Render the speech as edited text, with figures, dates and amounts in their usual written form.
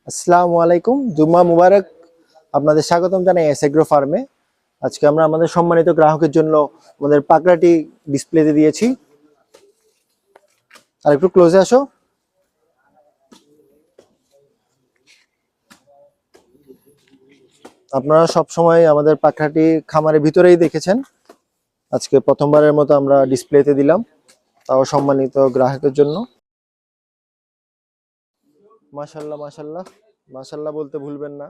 আসসালামু আলাইকুম, জুম্মা মুবারক। আপনাদের স্বাগতম জানাই এসএগ্রো ফার্মে। আজকে আমরা আমাদের সম্মানিত গ্রাহকের জন্য আমাদের পাকড়াটি ডিসপ্লেতে দিয়েছি। আর একটু ক্লোজে আসো। আপনারা সব সময় আমাদের পাকড়াটি খামারের ভিতরেই দেখেছেন, আজকে প্রথমবারের মতো আমরা ডিসপ্লেতে দিলাম, তাও সম্মানিত গ্রাহকের জন্য। মাশাল্লাহ মাশাল্লাহ মাশাল্লাহ বলতে ভুলবেন না।